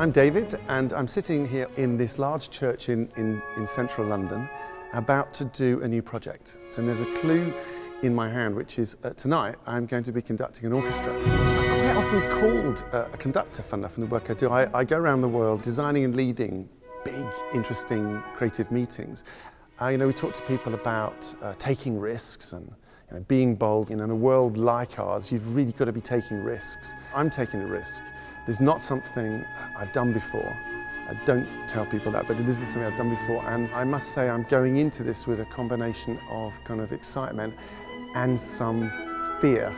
I'm David, and I'm sitting here in this large church in central London, about to do a new project. And there's a clue in my hand, which is tonight I'm going to be conducting an orchestra. I'm quite often called a conductor, fun enough, in the work I do. I go around the world designing and leading big, interesting, creative meetings. We talk to people about taking risks and being bold. In a world like ours, you've really got to be taking risks. I'm taking a risk. There's not something I've done before. I don't tell people that, but it isn't something I've done before. And I must say I'm going into this with a combination of kind of excitement and some fear.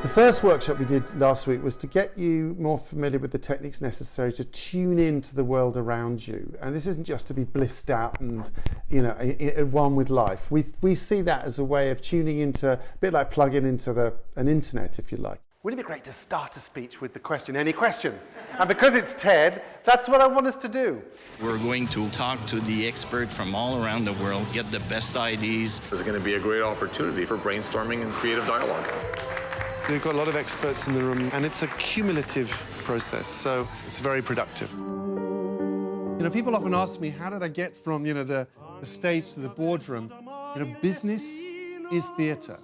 The first workshop we did last week was to get you more familiar with the techniques necessary to tune into the world around you. And this isn't just to be blissed out and, one with life. We see that as a way of tuning into, a bit like plugging into an internet, if you like. Wouldn't it be great to start a speech with the question, any questions? And because it's TED, that's what I want us to do. We're going to talk to the expert from all around the world, get the best ideas. There's going to be a great opportunity for brainstorming and creative dialogue. We've got a lot of experts in the room, and it's a cumulative process, so it's very productive. People often ask me, how did I get from, the stage to the boardroom? Business is theatre.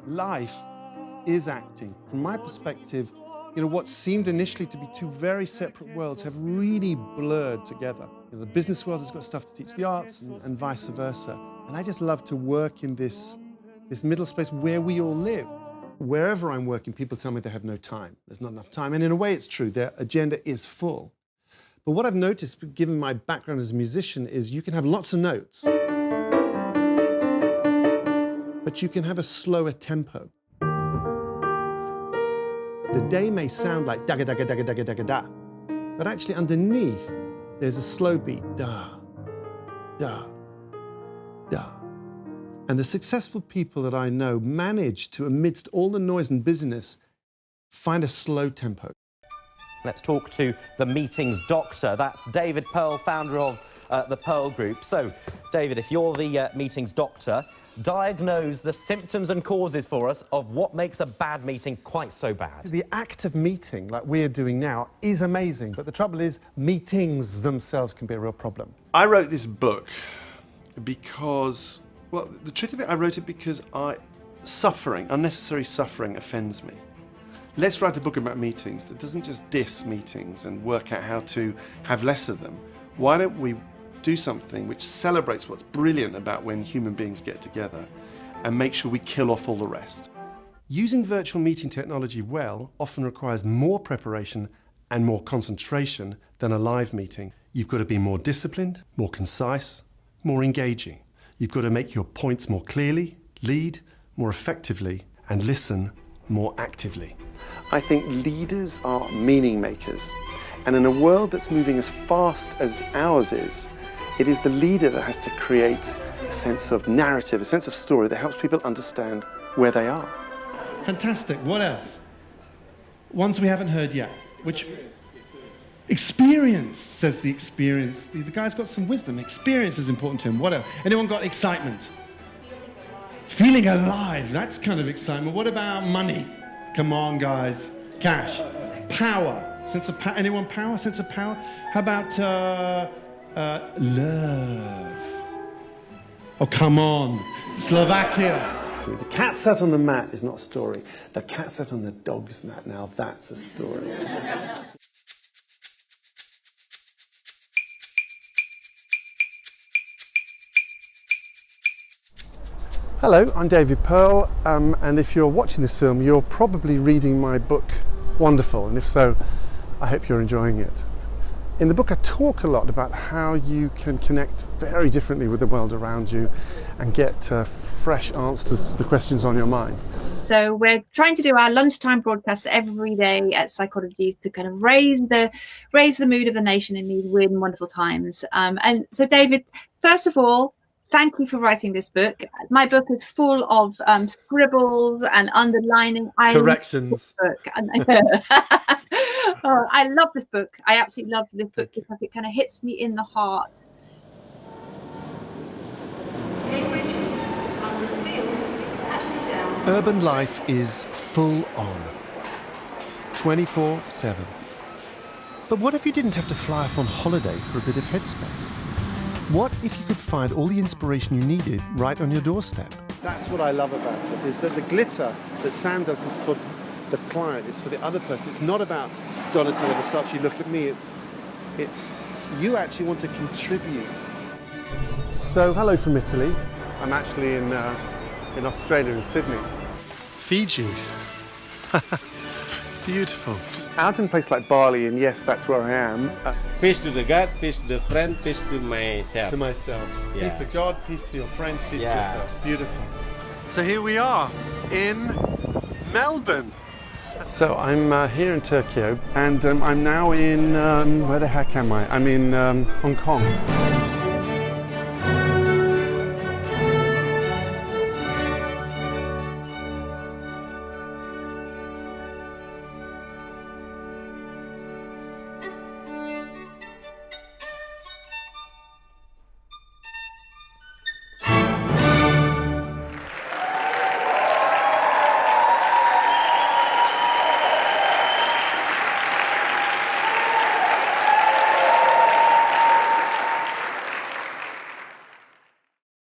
Life is acting. From my perspective, what seemed initially to be two very separate worlds have really blurred together. The business world has got stuff to teach the arts and vice versa. And I just love to work in this middle space where we all live. Wherever I'm working, people tell me they have no time. There's not enough time. And in a way, it's true. Their agenda is full. But what I've noticed, given my background as a musician, is you can have lots of notes, but you can have a slower tempo. The day may sound like da da da da da da da da, but actually underneath, there's a slow beat, da, da, da. And the successful people that I know manage to, amidst all the noise and busyness, find a slow tempo. Let's talk to the meetings doctor. That's David Pearl, founder of the Pearl Group. So, David, if you're the meetings doctor, diagnose the symptoms and causes for us of what makes a bad meeting quite so bad. The act of meeting, like we're doing now, is amazing. But the trouble is, meetings themselves can be a real problem. I wrote this book because, well, the truth of it, I wrote it because unnecessary suffering offends me. Let's write a book about meetings that doesn't just diss meetings and work out how to have less of them. Why don't we do something which celebrates what's brilliant about when human beings get together and make sure we kill off all the rest? Using virtual meeting technology well often requires more preparation and more concentration than a live meeting. You've got to be more disciplined, more concise, more engaging. You've got to make your points more clearly, lead more effectively, and listen more actively. I think leaders are meaning makers. And in a world that's moving as fast as ours is, it is the leader that has to create a sense of narrative, a sense of story that helps people understand where they are. Fantastic. What else? Ones we haven't heard yet. Which? Experience, says the experience. The guy's got some wisdom. Experience is important to him. What else? Anyone got excitement? Feeling alive. That's kind of excitement. What about money? Come on, guys. Cash. Power. Sense of power. Anyone power? Sense of power? How about love? Oh, come on. Slovakia. So the cat sat on the mat is not a story. The cat sat on the dog's mat. Now that's a story. Hello, I'm David Pearl, and if you're watching this film, you're probably reading my book, Wonderful, and if so, I hope you're enjoying it. In the book, I talk a lot about how you can connect very differently with the world around you and get fresh answers to the questions on your mind. So we're trying to do our lunchtime broadcasts every day at Psychology to kind of raise the mood of the nation in these weird and wonderful times. And so, David, first of all, thank you for writing this book. My book is full of scribbles and underlining. Corrections. Oh, I love this book. I absolutely love this book because it kind of hits me in the heart. Urban life is full on. 24/7. But what if you didn't have to fly off on holiday for a bit of headspace? What if you could find all the inspiration you needed right on your doorstep? That's what I love about it, is that the glitter that Sam does is for the client, it's for the other person. It's not about Donatella Versace, look at me, it's you actually want to contribute. So, hello from Italy. I'm actually in Australia, in Sydney. Fiji. Beautiful. Just out in a place like Bali, and yes, that's where I am. Peace to the God, peace to the friend, peace to myself. To myself. Yeah. Peace to God, peace to your friends, peace to Yeah. yourself. Beautiful. So here we are in Melbourne. So I'm here in Turkey, and I'm now in, where the heck am I? I'm in Hong Kong.